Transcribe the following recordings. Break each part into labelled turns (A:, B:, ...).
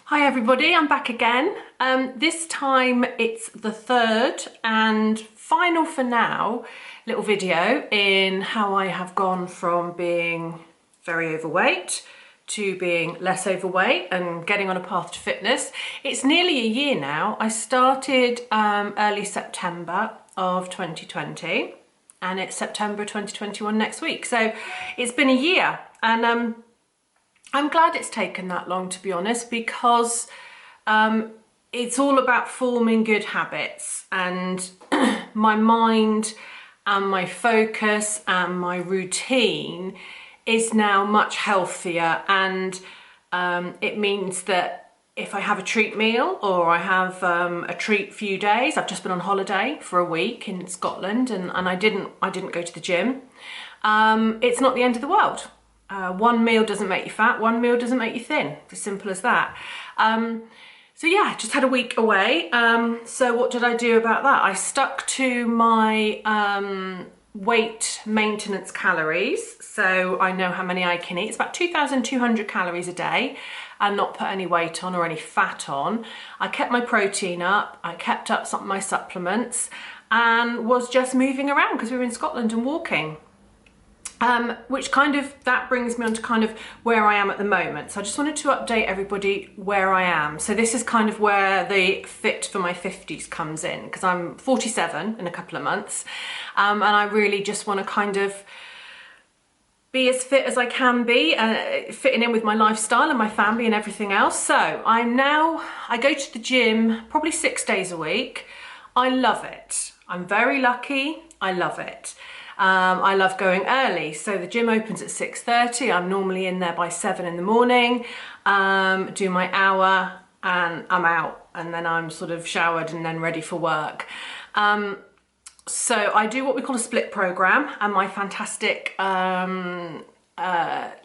A: Hi everybody, I'm back again. This time it's the third and final for now little video in how I have gone from being very overweight to being less overweight and getting on a path to fitness. It's nearly a year now. I started early September of 2020 and it's September 2021 next week. So it's been a year and I'm glad it's taken that long, to be honest, because it's all about forming good habits, and my mind and my focus and my routine is now much healthier, and it means that if I have a treat meal or I have a treat few days, I've just been on holiday for a week in Scotland and I didn't go to the gym, it's not the end of the world. One meal doesn't make you fat, one meal doesn't make you thin. It's as simple as that. So yeah, just had a week away. So what did I do about that? I stuck to my weight maintenance calories. So I know how many I can eat. It's about 2,200 calories a day and not put any weight on or any fat on. I kept my protein up. I kept up some of my supplements and was just moving around because we were in Scotland and walking. Which that brings me on to kind of where I am at the moment. So I just wanted to update everybody where I am. So this is kind of where the fit for my 50s comes in, because I'm 47 in a couple of months, and I really just want to kind of be as fit as I can be, fitting in with my lifestyle and my family and everything else. So I go to the gym probably 6 days a week. I love it. I'm very lucky. I love it. I love going early, so the gym opens at 6:30. I'm normally in there by 7 in the morning, do my hour and I'm out, and then I'm sort of showered and then ready for work. So I do what we call a split program, and my fantastic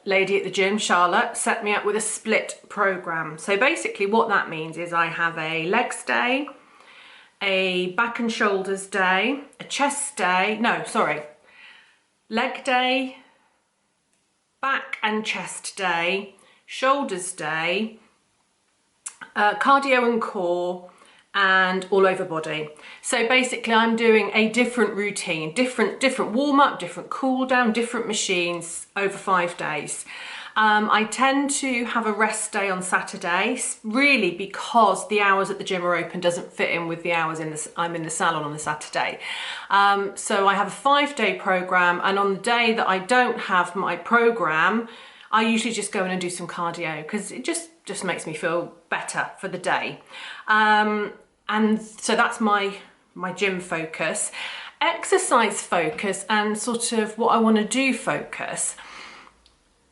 A: lady at the gym, Charlotte, set me up with a split program. So basically what that means is I have a legs day, a back and shoulders day, a chest day, leg day, back and chest day, shoulders day, cardio and core, and all over body. So basically I'm doing a different routine, different warm-up, different cool down, different machines over 5 days. I tend to have a rest day on Saturdays, really because the hours at the gym are open doesn't fit in with the hours I'm in the salon on the Saturday. So I have a 5-day program, and on the day that I don't have my program, I usually just go in and do some cardio because it just makes me feel better for the day. And so that's my gym focus. Exercise focus and sort of what I want to do focus.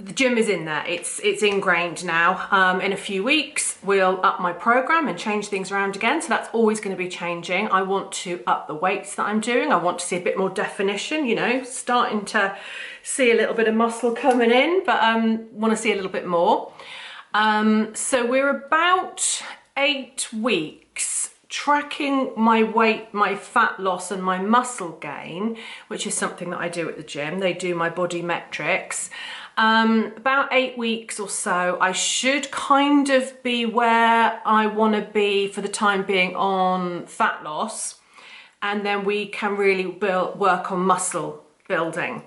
A: The gym is in there, it's ingrained now. In a few weeks we'll up my program and change things around again, so that's always going to be changing. I want to up the weights that I'm doing. I want to see a bit more definition, you know, starting to see a little bit of muscle coming in, but want to see a little bit more. So we're about 8 weeks tracking my weight, my fat loss and my muscle gain, which is something that I do at the gym. They do my body metrics. About 8 weeks or so, I should kind of be where I want to be for the time being on fat loss, and then we can really work on muscle building.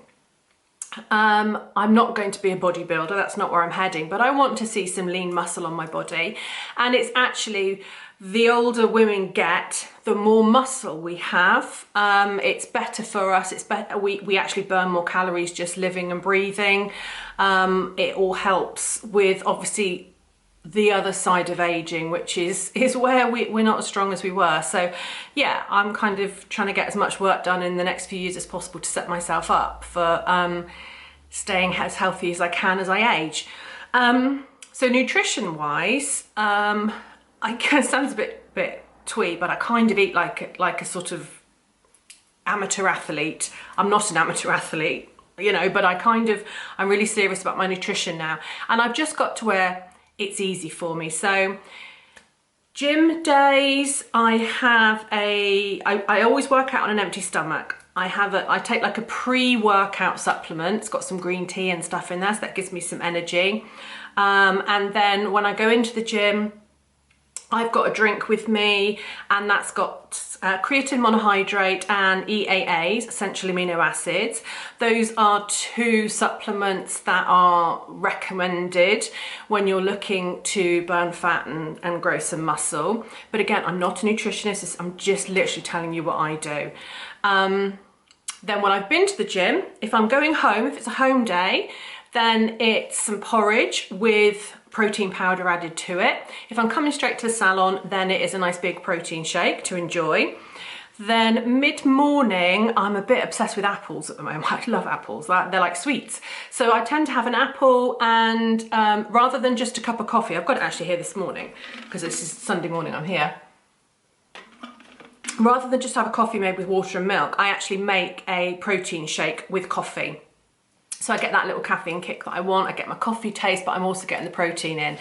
A: I'm not going to be a bodybuilder, that's not where I'm heading, but I want to see some lean muscle on my body. And it's actually, the older women get, the more muscle we have. It's better for us. It's better. We actually burn more calories just living and breathing. It all helps with obviously the other side of aging, which is where we're not as strong as we were. So yeah, I'm kind of trying to get as much work done in the next few years as possible to set myself up for staying as healthy as I can as I age. So nutrition wise, it sounds a bit twee, but I kind of eat like a sort of amateur athlete. I'm not an amateur athlete, you know, but I'm really serious about my nutrition now. And I've just got to where it's easy for me. So gym days, I always work out on an empty stomach. I take like a pre-workout supplement. It's got some green tea and stuff in there, so that gives me some energy. And then when I go into the gym, I've got a drink with me, and that's got creatine monohydrate and EAAs, essential amino acids. Those are two supplements that are recommended when you're looking to burn fat and grow some muscle. But again, I'm not a nutritionist, I'm just literally telling you what I do. Then when I've been to the gym, if I'm going home, if it's a home day, then it's some porridge with protein powder added to it. If I'm coming straight to the salon, then it is a nice big protein shake to enjoy. Then mid-morning, I'm a bit obsessed with apples at the moment. I love apples, they're like sweets. So I tend to have an apple, and rather than just a cup of coffee, I've got it actually here this morning, because this is Sunday morning, I'm here. Rather than just have a coffee made with water and milk, I actually make a protein shake with coffee. So I get that little caffeine kick that I want, I get my coffee taste, but I'm also getting the protein in.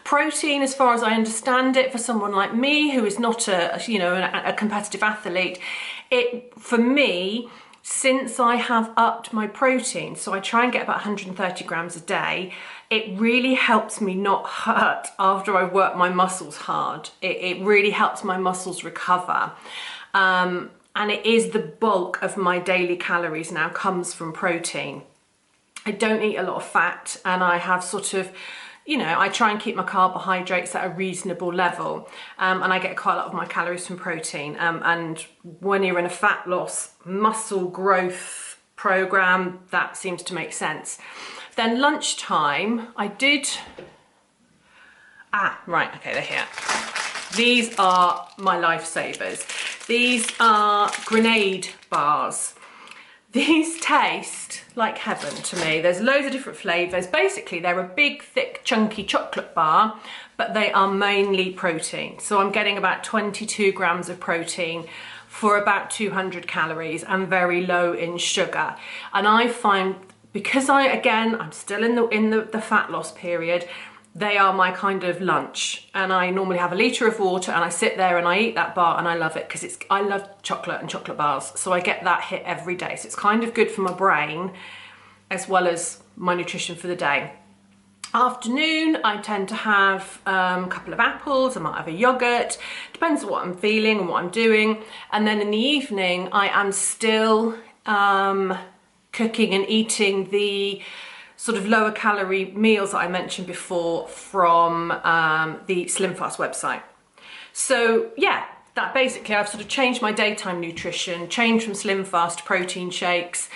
A: Protein, as far as I understand it, for someone like me who is not a competitive athlete, for me, since I have upped my protein, so I try and get about 130 grams a day, it really helps me not hurt after I've worked my muscles hard. It really helps my muscles recover. And it is the bulk of my daily calories now comes from protein. I don't eat a lot of fat, and I have sort of, I try and keep my carbohydrates at a reasonable level, and I get quite a lot of my calories from protein. And when you're in a fat loss, muscle growth program, that seems to make sense. Then lunchtime, right, okay, they're here. These are my lifesavers. These are grenade bars. These taste like heaven to me. There's loads of different flavours. Basically, they're a big, thick, chunky chocolate bar, but they are mainly protein. So I'm getting about 22 grams of protein for about 200 calories and very low in sugar. And I find, because I'm still in the fat loss period, they are my kind of lunch, and I normally have a litre of water, and I sit there and I eat that bar, and I love it because I love chocolate and chocolate bars, so I get that hit every day. So it's kind of good for my brain as well as my nutrition for the day. Afternoon, I tend to have a couple of apples, I might have a yogurt, depends on what I'm feeling and what I'm doing. And then in the evening, I am still cooking and eating the sort of lower calorie meals that I mentioned before from the SlimFast website. So yeah, that basically I've sort of changed my daytime nutrition, changed from SlimFast to protein shakes,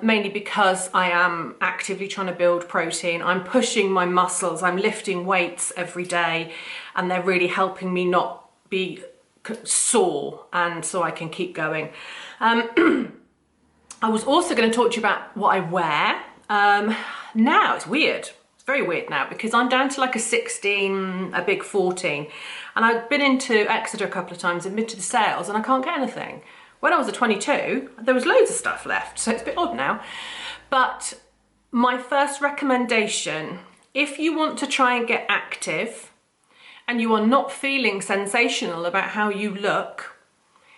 A: mainly because I am actively trying to build protein. I'm pushing my muscles, I'm lifting weights every day, and they're really helping me not be sore, and so I can keep going. I was also going to talk to you about what I wear. Now it's weird. It's very weird now because I'm down to like a 16, a big 14. And I've been into Exeter a couple of times and been to the sales and I can't get anything. When I was a 22, there was loads of stuff left. So it's a bit odd now. But my first recommendation, if you want to try and get active and you are not feeling sensational about how you look,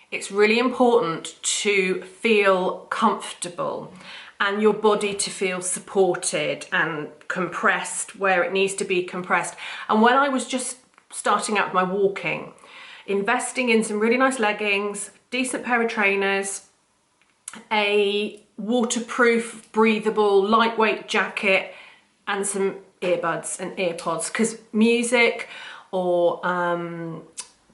A: it's really important to feel comfortable and your body to feel supported and compressed where it needs to be compressed. And when I was just starting out with my walking, investing in some really nice leggings, decent pair of trainers, a waterproof, breathable, lightweight jacket, and some earbuds and earpods, because music or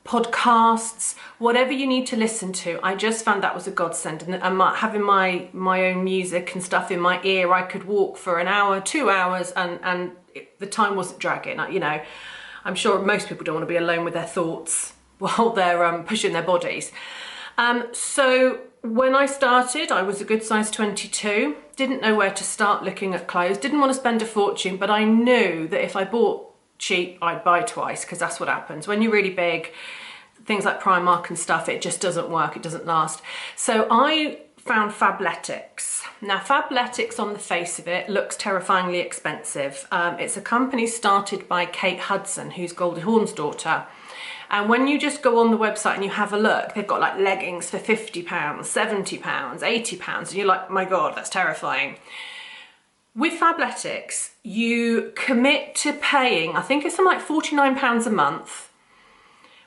A: podcasts, whatever you need to listen to, I just found that was a godsend. And having my own music and stuff in my ear, I could walk for an hour, 2 hours, and the time wasn't dragging. I'm sure most people don't want to be alone with their thoughts while they're pushing their bodies. So when I started, I was a good size 22, didn't know where to start looking at clothes, didn't want to spend a fortune, but I knew that if I bought cheap, I'd buy twice, because that's what happens. When you're really big, things like Primark and stuff, it just doesn't work, it doesn't last. So I found Fabletics. Now Fabletics on the face of it looks terrifyingly expensive. It's a company started by Kate Hudson, who's Goldie Hawn's daughter. And when you just go on the website and you have a look, they've got like leggings for £50, £70, £80, and you're like, my God, that's terrifying. With Fabletics, you commit to paying, I think it's something like £49 a month,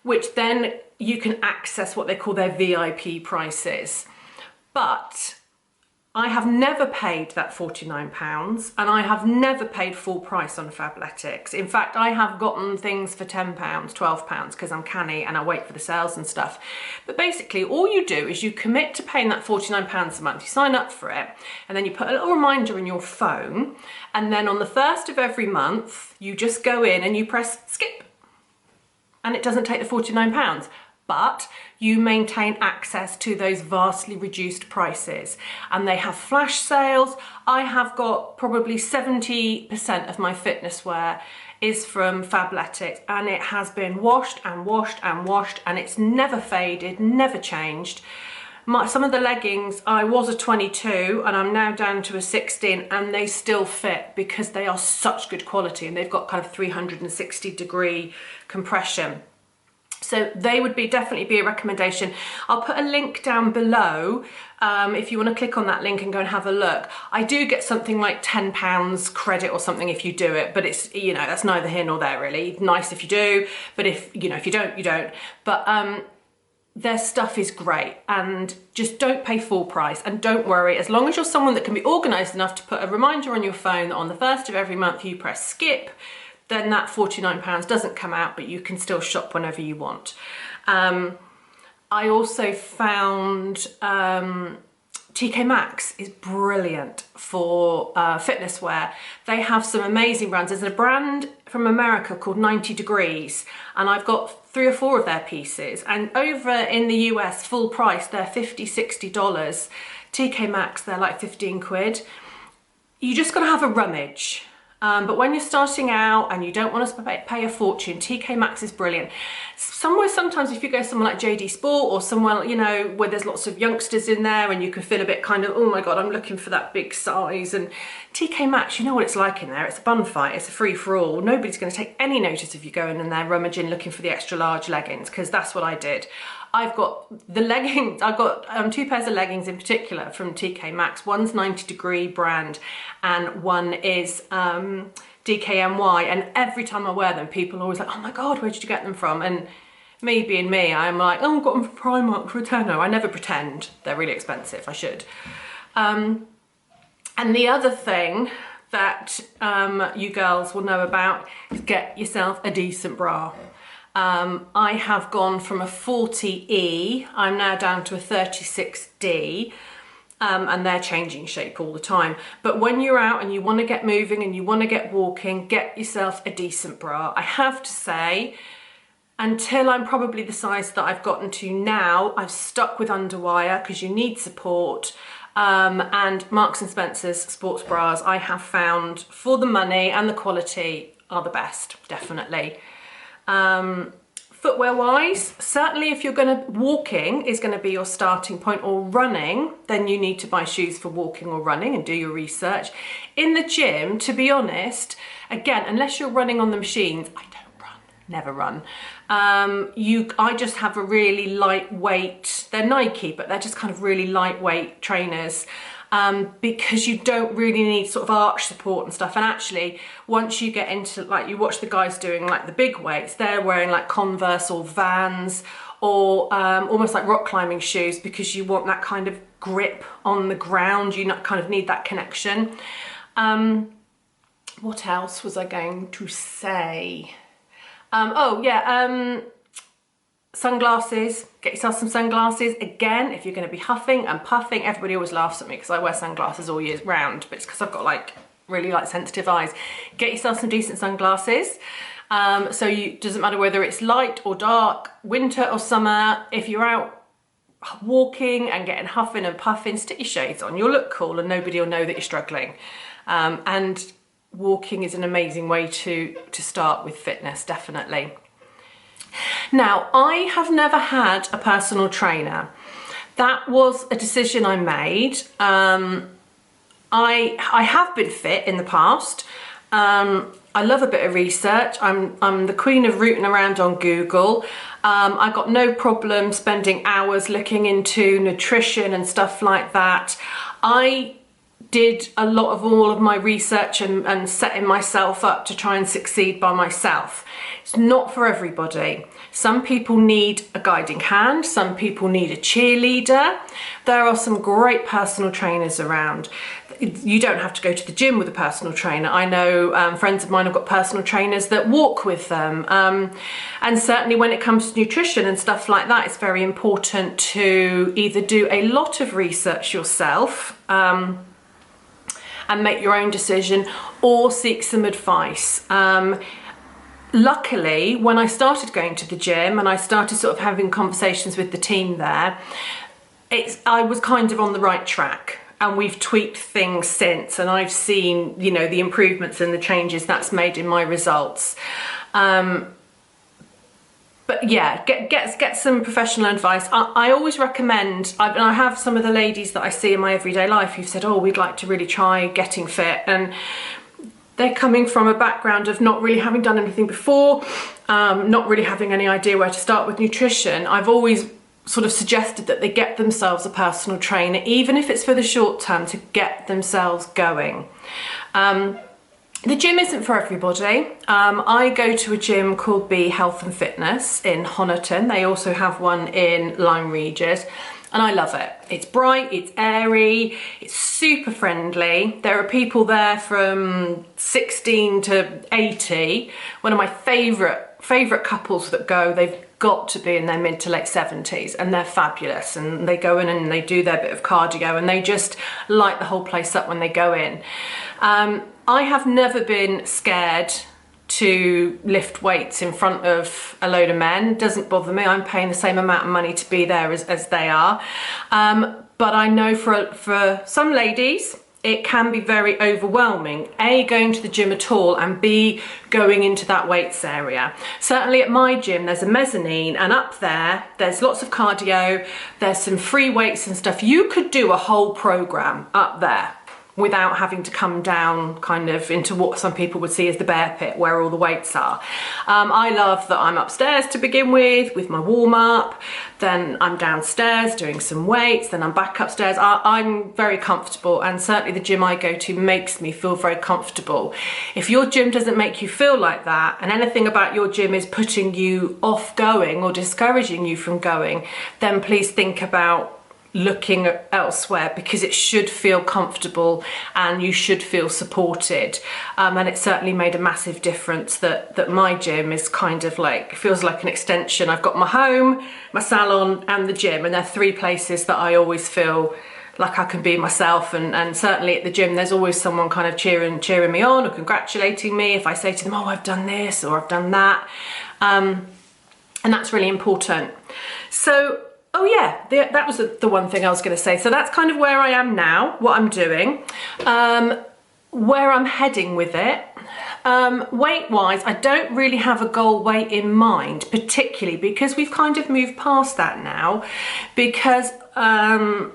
A: which then you can access what they call their VIP prices. But I have never paid that £49, and I have never paid full price on Fabletics. In fact, I have gotten things for £10, £12 because I'm canny and I wait for the sales and stuff. But basically all you do is you commit to paying that £49 a month, you sign up for it, and then you put a little reminder in your phone, and then on the 1st of every month, you just go in and you press skip. And it doesn't take the £49. But you maintain access to those vastly reduced prices, and they have flash sales. I have got probably 70% of my fitness wear is from Fabletics, and it has been washed and washed and washed, and it's never faded, never changed. Some of the leggings, I was a 22 and I'm now down to a 16, and they still fit because they are such good quality, and they've got kind of 360-degree compression. So they would definitely be a recommendation. I'll put a link down below if you want to click on that link and go and have a look. I do get something like £10 credit or something if you do it, but it's, you know, that's neither here nor there really. Nice if you do, but if you don't, you don't. But their stuff is great, and just don't pay full price, and don't worry, as long as you're someone that can be organised enough to put a reminder on your phone that on the 1st of every month you press skip, then that £49 doesn't come out, but you can still shop whenever you want. I also found TK Maxx is brilliant for fitness wear. They have some amazing brands. There's a brand from America called 90 Degrees, and I've got 3 or 4 of their pieces. And over in the US, full price, they're $50, $60. TK Maxx, they're like 15 quid. You just gotta have a rummage. But when you're starting out and you don't want to pay a fortune, TK Maxx is brilliant. Sometimes if you go somewhere like JD Sport or somewhere, you know, where there's lots of youngsters in there and you can feel a bit kind of, oh my God, I'm looking for that big size. And TK Maxx, you know what it's like in there. It's a bun fight, it's a free for all. Nobody's going to take any notice if you go in there rummaging looking for the extra large leggings, because that's what I did. I've got the leggings, I've got 2 pairs of leggings in particular from TK Maxx. One's 90 Degree brand and one is DKNY. And every time I wear them, people are always like, oh my God, where did you get them from? And me being me, I'm like, oh, I've got them from Primark for a tenner. I never pretend. They're really expensive, I should. And the other thing that you girls will know about is get yourself a decent bra. I have gone from a 40E, I'm now down to a 36D, and they're changing shape all the time. But when you're out and you want to get moving and you want to get walking, get yourself a decent bra. I have to say, until I'm probably the size that I've gotten to now, I've stuck with underwire because you need support. And Marks and Spencer's sports bras, I have found, for the money and the quality, are the best, definitely. Footwear wise, certainly if you're walking is going to be your starting point, or running, then you need to buy shoes for walking or running and do your research. In the gym, to be honest, again, unless you're running on the machines, I don't run, never run. I just have a really lightweight, they're Nike, but they're just kind of really lightweight trainers. Because you don't really need sort of arch support and stuff. And actually, once you get into, like, you watch the guys doing like the big weights, they're wearing like Converse or Vans or almost like rock climbing shoes, because you want that kind of grip on the ground. You kind of need that connection. What else was I going to say? Oh yeah, sunglasses. Get yourself some sunglasses. Again, if you're going to be huffing and puffing, everybody always laughs at me because I wear sunglasses all year round, but it's because I've got like really like sensitive eyes. Get yourself some decent sunglasses. Doesn't matter whether it's light or dark, winter or summer, if you're out walking and getting huffing and puffing, stick your shades on. You'll look cool and nobody will know that you're struggling. And walking is an amazing way to start with fitness, definitely. Now, I have never had a personal trainer. That was a decision I made. I have been fit in the past. I love a bit of research. I'm the queen of rooting around on Google. I got no problem spending hours looking into nutrition and stuff like that. I did a lot of all of my research and setting myself up to try and succeed by myself. It's not for everybody. Some people need a guiding hand, some people need a cheerleader. There are some great personal trainers around. You don't have to go to the gym with a personal trainer. I know friends of mine have got personal trainers that walk with them. And certainly when it comes to nutrition and stuff like that, it's very important to either do a lot of research yourself and make your own decision, or seek some advice. Luckily, when I started going to the gym and I started sort of having conversations with the team there, I was kind of on the right track, and we've tweaked things since, and I've seen, you know, the improvements and the changes that's made in my results. But yeah, get some professional advice. I always recommend, and I have some of the ladies that I see in my everyday life who've said, oh, we'd like to really try getting fit, and they're coming from a background of not really having done anything before, not really having any idea where to start with nutrition. I've always sort of suggested that they get themselves a personal trainer, even if it's for the short term, to get themselves going. The gym isn't for everybody. I go to a gym called Be Health and Fitness in Honiton. They also have one in Lyme Regis, and I love it. It's bright, it's airy, it's super friendly. There are people there from 16 to 80. One of my favourite couples that go, they've got to be in their mid to late 70s, and they're fabulous, and they go in and they do their bit of cardio, and they just light the whole place up when they go in. I have never been scared to lift weights in front of a load of men. It doesn't bother me. I'm paying the same amount of money to be there as they are. But I know for some ladies, it can be very overwhelming, A, going to the gym at all, and B, going into that weights area. Certainly at my gym, there's a mezzanine, and up there's lots of cardio, there's some free weights and stuff. You could do a whole program up there without having to come down kind of into what some people would see as the bear pit, where all the weights are. I love that I'm upstairs to begin with my warm-up, then I'm downstairs doing some weights, then I'm back upstairs. I'm very comfortable, and certainly the gym I go to makes me feel very comfortable. If your gym doesn't make you feel like that, and anything about your gym is putting you off going or discouraging you from going, then please think about looking elsewhere, because it should feel comfortable and you should feel supported. And it certainly made a massive difference that my gym is kind of like, feels like an extension. I've got my home, my salon and the gym, and they're three places that I always feel like I can be myself. And certainly at the gym, there's always someone kind of cheering me on or congratulating me if I say to them, oh, I've done this or I've done that. And that's really important. So, oh yeah, that was the one thing I was going to say. So that's kind of where I am now, what I'm doing, where I'm heading with it. Weight-wise, I don't really have a goal weight in mind, particularly because we've kind of moved past that now, because I'm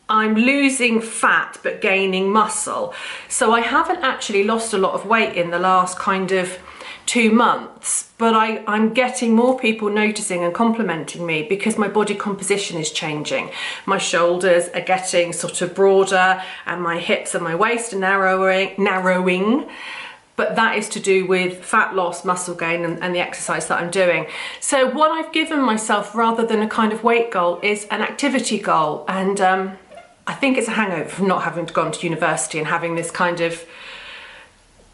A: losing fat but gaining muscle. So I haven't actually lost a lot of weight in the last kind of 2 months, but I'm getting more people noticing and complimenting me because my body composition is changing. My shoulders are getting sort of broader, and my hips and my waist are narrowing. But that is to do with fat loss, muscle gain, and the exercise that I'm doing. So what I've given myself, rather than a kind of weight goal, is an activity goal. And I think it's a hangover from not having gone to university and having this kind of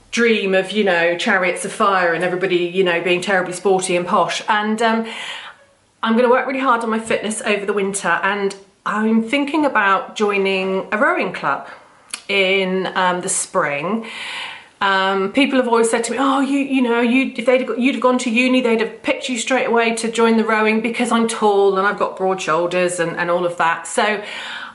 A: dream of, you know, chariots of fire and everybody, you know, being terribly sporty and posh. And I'm going to work really hard on my fitness over the winter, and I'm thinking about joining a rowing club in the spring. People have always said to me, oh, if you'd have gone to uni, they'd have picked you straight away to join the rowing, because I'm tall and I've got broad shoulders and all of that. So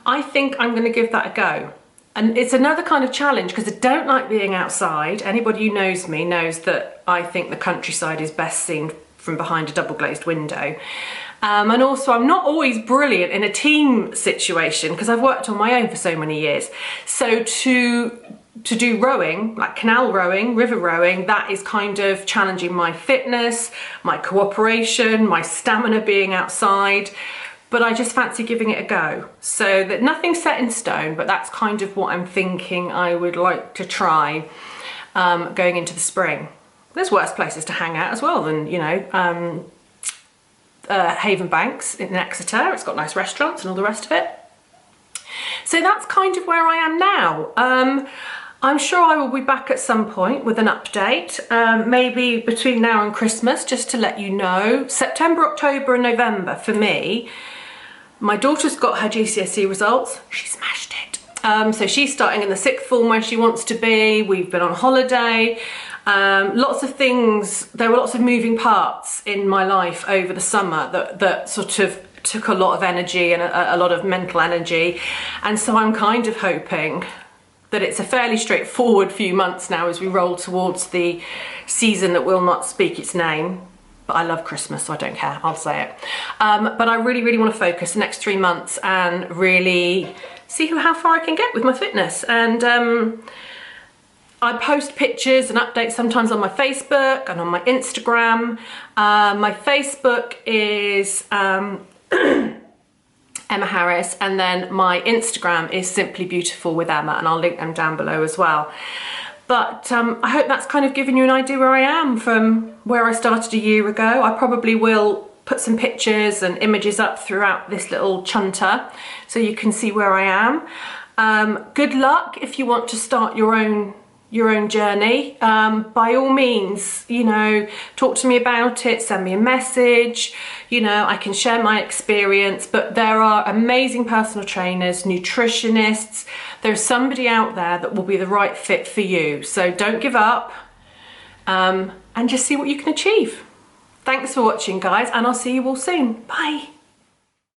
A: I think I'm going to give that a go. And it's another kind of challenge, because I don't like being outside. Anybody who knows me knows that I think the countryside is best seen from behind a double glazed window. And also I'm not always brilliant in a team situation, because I've worked on my own for so many years. So to do rowing, like canal rowing, river rowing, that is kind of challenging my fitness, my cooperation, my stamina being outside. but I just fancy giving it a go. So that nothing's set in stone, but that's kind of what I'm thinking I would like to try going into the spring. There's worse places to hang out as well than, you know, Haven Banks in Exeter. It's got nice restaurants and all the rest of it. So that's kind of where I am now. I'm sure I will be back at some point with an update, maybe between now and Christmas, just to let you know. September, October and November for me. My daughter's got her GCSE results. She smashed it. So she's starting in the sixth form where she wants to be. We've been on holiday. Lots of things, there were lots of moving parts in my life over the summer that sort of took a lot of energy and a lot of mental energy. And so I'm kind of hoping that it's a fairly straightforward few months now as we roll towards the season that will not speak its name. But I love Christmas, so I don't care, I'll say it. But I really, really want to focus the next 3 months and really see how far I can get with my fitness. And I post pictures and updates sometimes on my Facebook and on my Instagram. My Facebook is Emma Harris, and then my Instagram is Simply Beautiful with Emma, and I'll link them down below as well. But I hope that's kind of given you an idea where I am from where I started a year ago. I probably will put some pictures and images up throughout this little chunter so you can see where I am. Good luck if you want to start your own journey. By all means, you know, talk to me about it, send me a message, you know, I can share my experience, but there are amazing personal trainers, nutritionists, there's somebody out there that will be the right fit for you. So don't give up, and just see what you can achieve. Thanks for watching, guys, and I'll see you all soon. Bye.